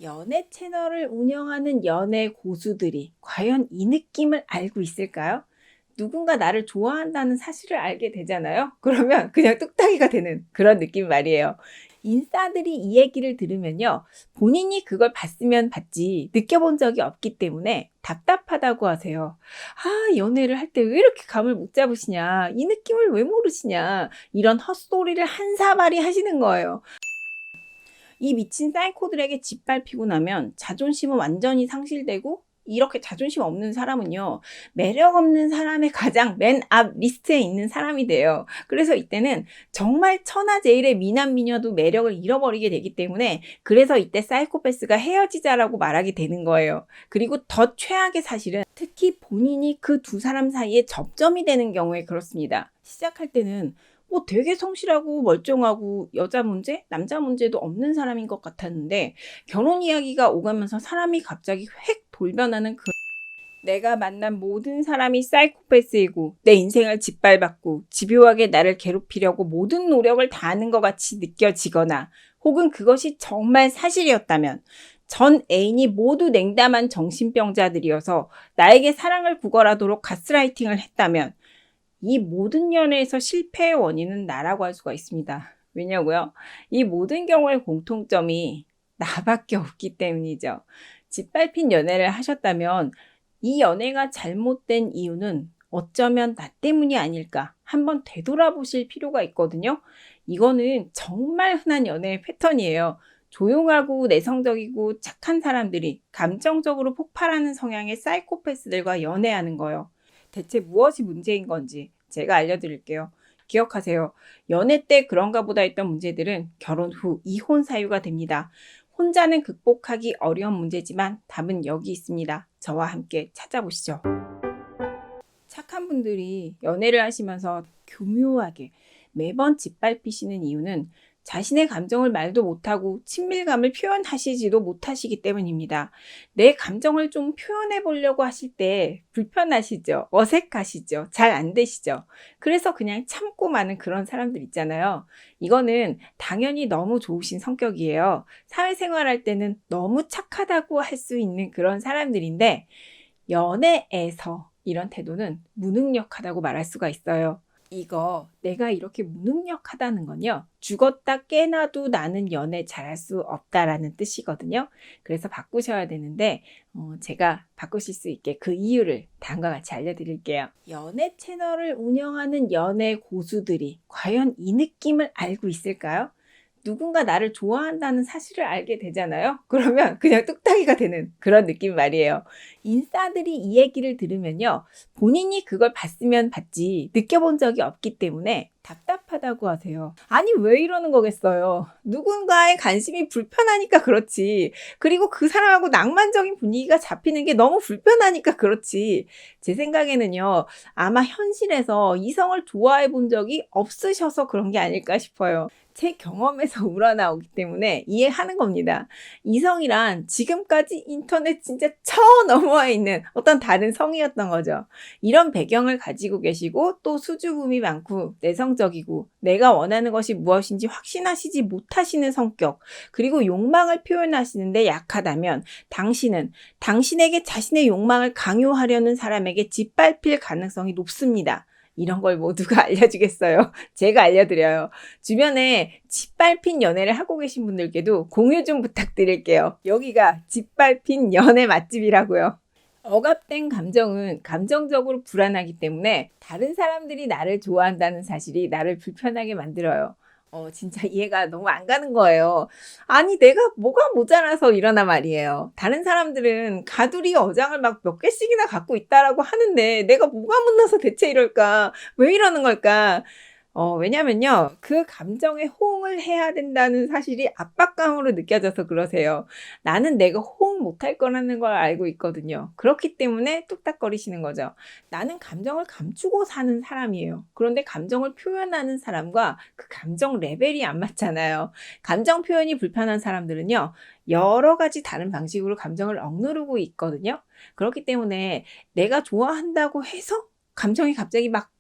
연애 채널을 운영하는 연애 고수들이 과연 이 느낌을 알고 있을까요? 누군가 나를 좋아한다는 사실을 알게 되잖아요. 그러면 그냥 뚝딱이가 되는 그런 느낌 말이에요. 인싸들이 이 얘기를 들으면요. 본인이 그걸 봤으면 봤지 느껴본 적이 없기 때문에 답답하다고 하세요. 아, 연애를 할 때 왜 이렇게 감을 못 잡으시냐? 이 느낌을 왜 모르시냐? 이런 헛소리를 한 사발이 하시는 거예요. 이 미친 사이코들에게 짓밟히고 나면 자존심은 완전히 상실되고, 이렇게 자존심 없는 사람은요, 매력 없는 사람의 가장 맨 앞 리스트에 있는 사람이 돼요. 그래서 이때는 정말 천하제일의 미남 미녀도 매력을 잃어버리게 되기 때문에, 그래서 이때 사이코패스가 헤어지자라고 말하게 되는 거예요. 그리고 더 최악의 사실은 특히 본인이 그 두 사람 사이에 접점이 되는 경우에 그렇습니다. 시작할 때는 뭐 되게 성실하고 멀쩡하고 여자 문제, 남자 문제도 없는 사람인 것 같았는데, 결혼 이야기가 오가면서 사람이 갑자기 획 돌변하는 내가 만난 모든 사람이 사이코패스이고 내 인생을 짓밟았고 집요하게 나를 괴롭히려고 모든 노력을 다하는 것 같이 느껴지거나, 혹은 그것이 정말 사실이었다면, 전 애인이 모두 냉담한 정신병자들이어서 나에게 사랑을 구걸하도록 가스라이팅을 했다면, 이 모든 연애에서 실패의 원인은 나라고 할 수가 있습니다. 왜냐고요? 이 모든 경우의 공통점이 나밖에 없기 때문이죠. 짓밟힌 연애를 하셨다면 이 연애가 잘못된 이유는 어쩌면 나 때문이 아닐까 한번 되돌아보실 필요가 있거든요. 이거는 정말 흔한 연애의 패턴이에요. 조용하고 내성적이고 착한 사람들이 감정적으로 폭발하는 성향의 사이코패스들과 연애하는 거예요. 대체 무엇이 문제인 건지 제가 알려드릴게요. 기억하세요. 연애 때 그런가 보다 했던 문제들은 결혼 후 이혼 사유가 됩니다. 혼자는 극복하기 어려운 문제지만 답은 여기 있습니다. 저와 함께 찾아보시죠. 착한 분들이 연애를 하시면서 교묘하게 매번 짓밟히시는 이유는 자신의 감정을 말도 못하고 친밀감을 표현하시지도 못하시기 때문입니다. 내 감정을 좀 표현해 보려고 하실 때 불편하시죠? 어색하시죠? 잘 안 되시죠? 그래서 그냥 참고 마는 그런 사람들 있잖아요. 이거는 당연히 너무 좋으신 성격이에요. 사회생활 할 때는 너무 착하다고 할 수 있는 그런 사람들인데, 연애에서 이런 태도는 무능력하다고 말할 수가 있어요. 이거 내가 이렇게 무능력하다는 건요, 죽었다 깨나도 나는 연애 잘할 수 없다라는 뜻이거든요. 그래서 바꾸셔야 되는데, 제가 바꾸실 수 있게 그 이유를 다음과 같이 알려드릴게요. 연애 채널을 운영하는 연애 고수들이 과연 이 느낌을 알고 있을까요? 누군가 나를 좋아한다는 사실을 알게 되잖아요. 그러면 그냥 뚝딱이가 되는 그런 느낌 말이에요. 인싸들이 이 얘기를 들으면요. 본인이 그걸 봤으면 봤지 느껴본 적이 없기 때문에 답답하다고 하세요. 아니, 왜 이러는 거겠어요? 누군가의 관심이 불편하니까 그렇지. 그리고 그 사람하고 낭만적인 분위기가 잡히는 게 너무 불편하니까 그렇지. 제 생각에는요, 아마 현실에서 이성을 좋아해 본 적이 없으셔서 그런 게 아닐까 싶어요. 제 경험에서 우러나오기 때문에 이해하는 겁니다. 이성이란 지금까지 인터넷 진짜 넘어와 있는 어떤 다른 성이었던 거죠. 이런 배경을 가지고 계시고, 또 수줍음이 많고 내성적이고 내가 원하는 것이 무엇인지 확신하시지 못하시는 성격, 그리고 욕망을 표현하시는데 약하다면, 당신은 당신에게 자신의 욕망을 강요하려는 사람에게 짓밟힐 가능성이 높습니다. 이런 걸 모두가 알려주겠어요? 제가 알려드려요. 주변에 짓밟힌 연애를 하고 계신 분들께도 공유 좀 부탁드릴게요. 여기가 짓밟힌 연애 맛집이라고요. 억압된 감정은 감정적으로 불안하기 때문에 다른 사람들이 나를 좋아한다는 사실이 나를 불편하게 만들어요. 진짜 이해가 너무 안 가는 거예요. 아니, 내가 뭐가 모자라서 이러나 말이에요. 다른 사람들은 가두리 어장을 막 몇 개씩이나 갖고 있다라고 하는데 내가 뭐가 못나서 대체 이럴까? 왜 이러는 걸까? 왜냐면요, 그 감정에 호응을 해야 된다는 사실이 압박감으로 느껴져서 그러세요. 나는 내가 호응 못할 거라는 걸 알고 있거든요. 그렇기 때문에 뚝딱거리시는 거죠. 나는 감정을 감추고 사는 사람이에요. 그런데 감정을 표현하는 사람과 그 감정 레벨이 안 맞잖아요. 감정 표현이 불편한 사람들은요, 여러 가지 다른 방식으로 감정을 억누르고 있거든요. 그렇기 때문에 내가 좋아한다고 해서 감정이 갑자기 막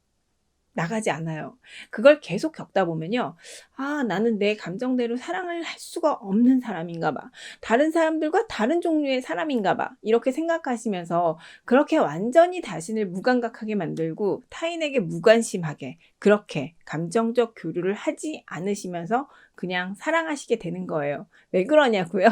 나가지 않아요. 그걸 계속 겪다 보면요. 아, 나는 내 감정대로 사랑을 할 수가 없는 사람인가 봐. 다른 사람들과 다른 종류의 사람인가 봐. 이렇게 생각하시면서 그렇게 완전히 자신을 무감각하게 만들고 타인에게 무관심하게 그렇게 감정적 교류를 하지 않으시면서 그냥 사랑하시게 되는 거예요. 왜 그러냐고요?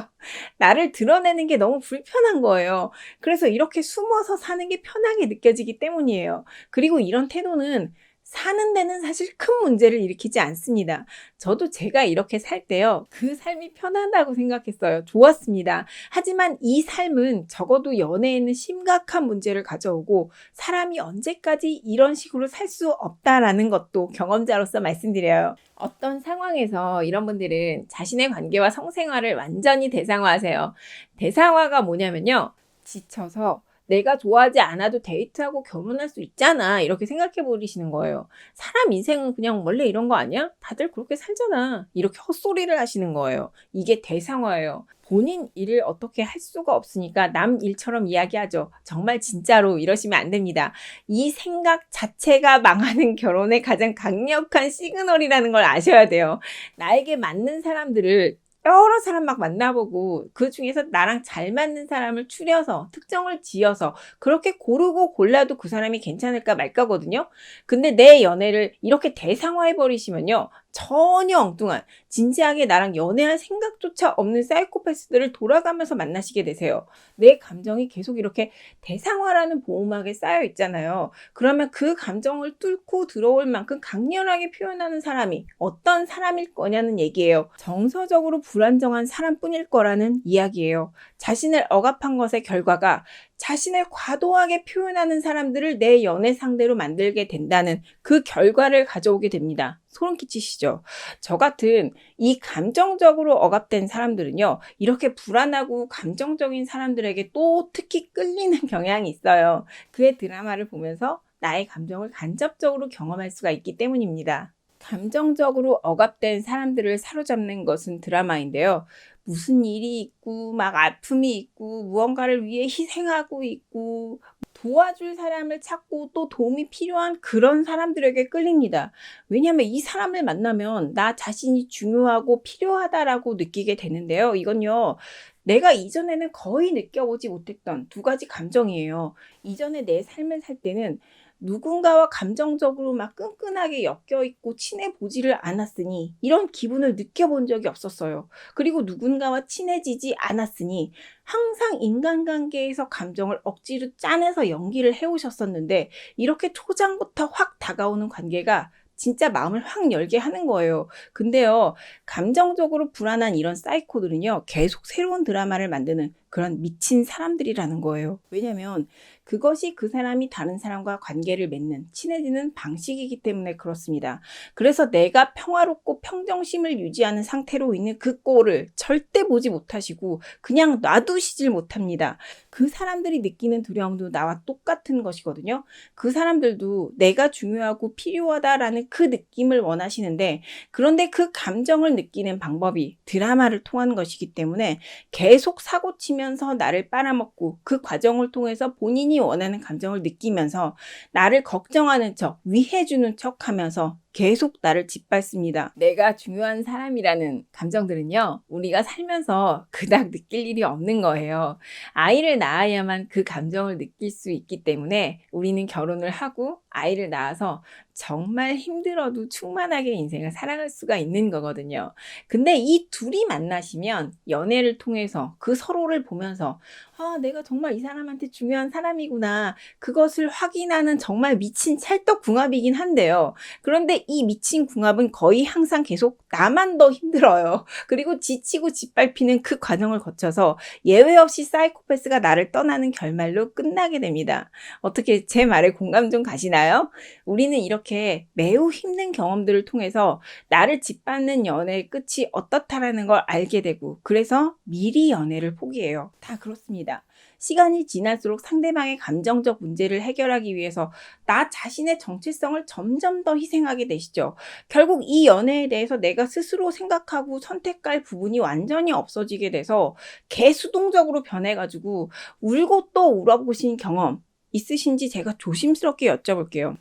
나를 드러내는 게 너무 불편한 거예요. 그래서 이렇게 숨어서 사는 게 편하게 느껴지기 때문이에요. 그리고 이런 태도는 사는 데는 사실 큰 문제를 일으키지 않습니다. 저도 제가 이렇게 살 때요, 그 삶이 편하다고 생각했어요. 좋았습니다. 하지만 이 삶은 적어도 연애에는 심각한 문제를 가져오고 사람이 언제까지 이런 식으로 살 수 없다라는 것도 경험자로서 말씀드려요. 어떤 상황에서 이런 분들은 자신의 관계와 성생활을 완전히 대상화하세요. 대상화가 뭐냐면요. 지쳐서 내가 좋아하지 않아도 데이트하고 결혼할 수 있잖아. 이렇게 생각해 버리시는 거예요. 사람 인생은 그냥 원래 이런 거 아니야? 다들 그렇게 살잖아. 이렇게 헛소리를 하시는 거예요. 이게 대상화예요. 본인 일을 어떻게 할 수가 없으니까 남 일처럼 이야기하죠. 정말 진짜로 이러시면 안 됩니다. 이 생각 자체가 망하는 결혼의 가장 강력한 시그널이라는 걸 아셔야 돼요. 나에게 맞는 사람들을 여러 사람 막 만나보고 그 중에서 나랑 잘 맞는 사람을 추려서 특정을 지어서 그렇게 고르고 골라도 그 사람이 괜찮을까 말까거든요. 근데 내 연애를 이렇게 대상화해 버리시면요. 전혀 엉뚱한 진지하게 나랑 연애할 생각조차 없는 사이코패스들을 돌아가면서 만나시게 되세요. 내 감정이 계속 이렇게 대상화라는 보호막에 쌓여 있잖아요. 그러면 그 감정을 뚫고 들어올 만큼 강렬하게 표현하는 사람이 어떤 사람일 거냐는 얘기예요. 정서적으로 불안정한 사람뿐일 거라는 이야기예요. 자신을 억압한 것의 결과가 자신을 과도하게 표현하는 사람들을 내 연애 상대로 만들게 된다는 그 결과를 가져오게 됩니다. 소름 끼치시죠? 저 같은 이 감정적으로 억압된 사람들은요, 이렇게 불안하고 감정적인 사람들에게 또 특히 끌리는 경향이 있어요. 그의 드라마를 보면서 나의 감정을 간접적으로 경험할 수가 있기 때문입니다. 감정적으로 억압된 사람들을 사로잡는 것은 드라마인데요. 무슨 일이 있고 막 아픔이 있고 무언가를 위해 희생하고 있고 도와줄 사람을 찾고 또 도움이 필요한 그런 사람들에게 끌립니다. 왜냐하면 이 사람을 만나면 나 자신이 중요하고 필요하다라고 느끼게 되는데요. 이건요. 내가 이전에는 거의 느껴보지 못했던 두 가지 감정이에요. 이전에 내 삶을 살 때는 누군가와 감정적으로 막 끈끈하게 엮여있고 친해보지를 않았으니 이런 기분을 느껴본 적이 없었어요. 그리고 누군가와 친해지지 않았으니 항상 인간관계에서 감정을 억지로 짜내서 연기를 해오셨었는데 이렇게 초장부터 확 다가오는 관계가 진짜 마음을 확 열게 하는 거예요. 근데요, 감정적으로 불안한 이런 사이코들은요, 계속 새로운 드라마를 만드는 그런 미친 사람들이라는 거예요. 왜냐면 그것이 그 사람이 다른 사람과 관계를 맺는 친해지는 방식이기 때문에 그렇습니다. 그래서 내가 평화롭고 평정심을 유지하는 상태로 있는 그 꼴을 절대 보지 못하시고 그냥 놔두시질 못합니다. 그 사람들이 느끼는 두려움도 나와 똑같은 것이거든요. 그 사람들도 내가 중요하고 필요하다라는 그 느낌을 원하시는데 그런데 그 감정을 느끼는 방법이 드라마를 통한 것이기 때문에 계속 사고치면서 나를 빨아먹고 그 과정을 통해서 본인이 원하는 감정을 느끼면서 나를 걱정하는 척, 위해주는 척 하면서 계속 나를 짓밟습니다. 내가 중요한 사람이라는 감정들은요, 우리가 살면서 그닥 느낄 일이 없는 거예요. 아이를 낳아야만 그 감정을 느낄 수 있기 때문에 우리는 결혼을 하고 아이를 낳아서 정말 힘들어도 충만하게 인생을 살아갈 수가 있는 거거든요. 근데 이 둘이 만나시면 연애를 통해서 그 서로를 보면서 아, 내가 정말 이 사람한테 중요한 사람이구나. 그것을 확인하는 정말 미친 찰떡궁합이긴 한데요. 그런데 이 미친 궁합은 거의 항상 계속 나만 더 힘들어요. 그리고 지치고 짓밟히는 그 과정을 거쳐서 예외 없이 사이코패스가 나를 떠나는 결말로 끝나게 됩니다. 어떻게 제 말에 공감 좀 가시나요? 우리는 이렇게 매우 힘든 경험들을 통해서 나를 짓밟는 연애의 끝이 어떻다라는 걸 알게 되고 그래서 미리 연애를 포기해요. 다 그렇습니다. 시간이 지날수록 상대방의 감정적 문제를 해결하기 위해서 나 자신의 정체성을 점점 더 희생하게 되시죠. 결국 이 연애에 대해서 내가 스스로 생각하고 선택할 부분이 완전히 없어지게 돼서 개수동적으로 변해가지고 울고 또 울어보신 경험 있으신지 제가 조심스럽게 여쭤볼게요.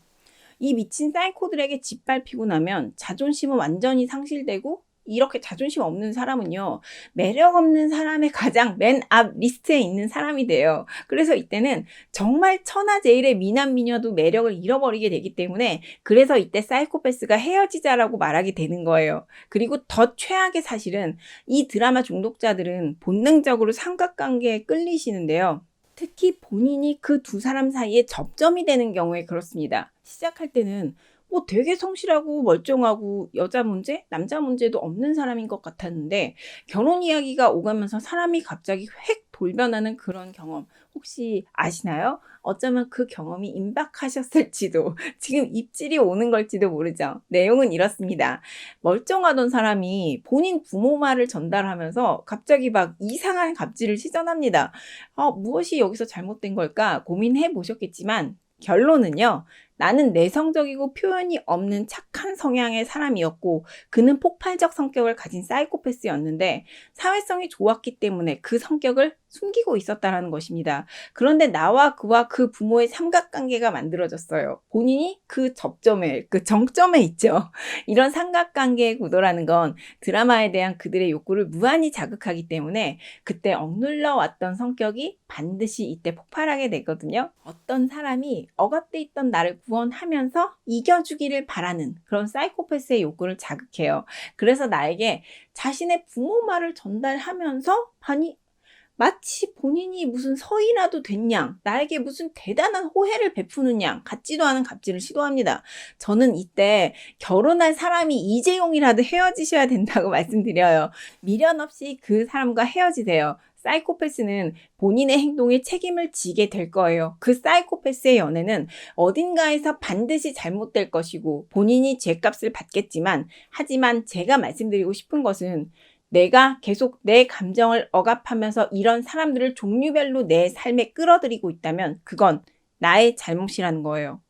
이 미친 사이코들에게 짓밟히고 나면 자존심은 완전히 상실되고, 이렇게 자존심 없는 사람은요, 매력 없는 사람의 가장 맨 앞 리스트에 있는 사람이 돼요. 그래서 이때는 정말 천하제일의 미남 미녀도 매력을 잃어버리게 되기 때문에, 그래서 이때 사이코패스가 헤어지자라고 말하게 되는 거예요. 그리고 더 최악의 사실은 이 드라마 중독자들은 본능적으로 삼각관계에 끌리시는데요. 특히 본인이 그 두 사람 사이에 접점이 되는 경우에 그렇습니다. 시작할 때는 뭐 되게 성실하고 멀쩡하고 여자 문제, 남자 문제도 없는 사람인 것 같았는데, 결혼 이야기가 오가면서 사람이 갑자기 획 돌변하는 그런 경험 혹시 아시나요? 어쩌면 그 경험이 임박하셨을지도, 지금 입질이 오는 걸지도 모르죠. 내용은 이렇습니다. 멀쩡하던 사람이 본인 부모 말을 전달하면서 갑자기 막 이상한 갑질을 시전합니다. 무엇이 여기서 잘못된 걸까 고민해 보셨겠지만, 결론은요, 나는 내성적이고 표현이 없는 착한 성향의 사람이었고, 그는 폭발적 성격을 가진 사이코패스였는데 사회성이 좋았기 때문에 그 성격을 숨기고 있었다라는 것입니다. 그런데 나와 그와 그 부모의 삼각관계가 만들어졌어요. 본인이 그 접점에, 그 정점에 있죠. 이런 삼각관계의 구도라는 건 드라마에 대한 그들의 욕구를 무한히 자극하기 때문에, 그때 억눌러 왔던 성격이 반드시 이때 폭발하게 되거든요. 어떤 사람이 억압돼 있던 나를 구원하면서 이겨주기를 바라는 그런 사이코패스의 욕구를 자극해요. 그래서 나에게 자신의 부모 말을 전달하면서, 아니, 마치 본인이 무슨 서이라도 된 양, 나에게 무슨 대단한 호혜를 베푸는 양 같지도 않은 갑질을 시도합니다. 저는 이때 결혼할 사람이 이재용이라도 헤어지셔야 된다고 말씀드려요. 미련 없이 그 사람과 헤어지세요. 사이코패스는 본인의 행동에 책임을 지게 될 거예요. 그 사이코패스의 연애는 어딘가에서 반드시 잘못될 것이고 본인이 죗값을 받겠지만, 하지만 제가 말씀드리고 싶은 것은, 내가 계속 내 감정을 억압하면서 이런 사람들을 종류별로 내 삶에 끌어들이고 있다면 그건 나의 잘못이라는 거예요.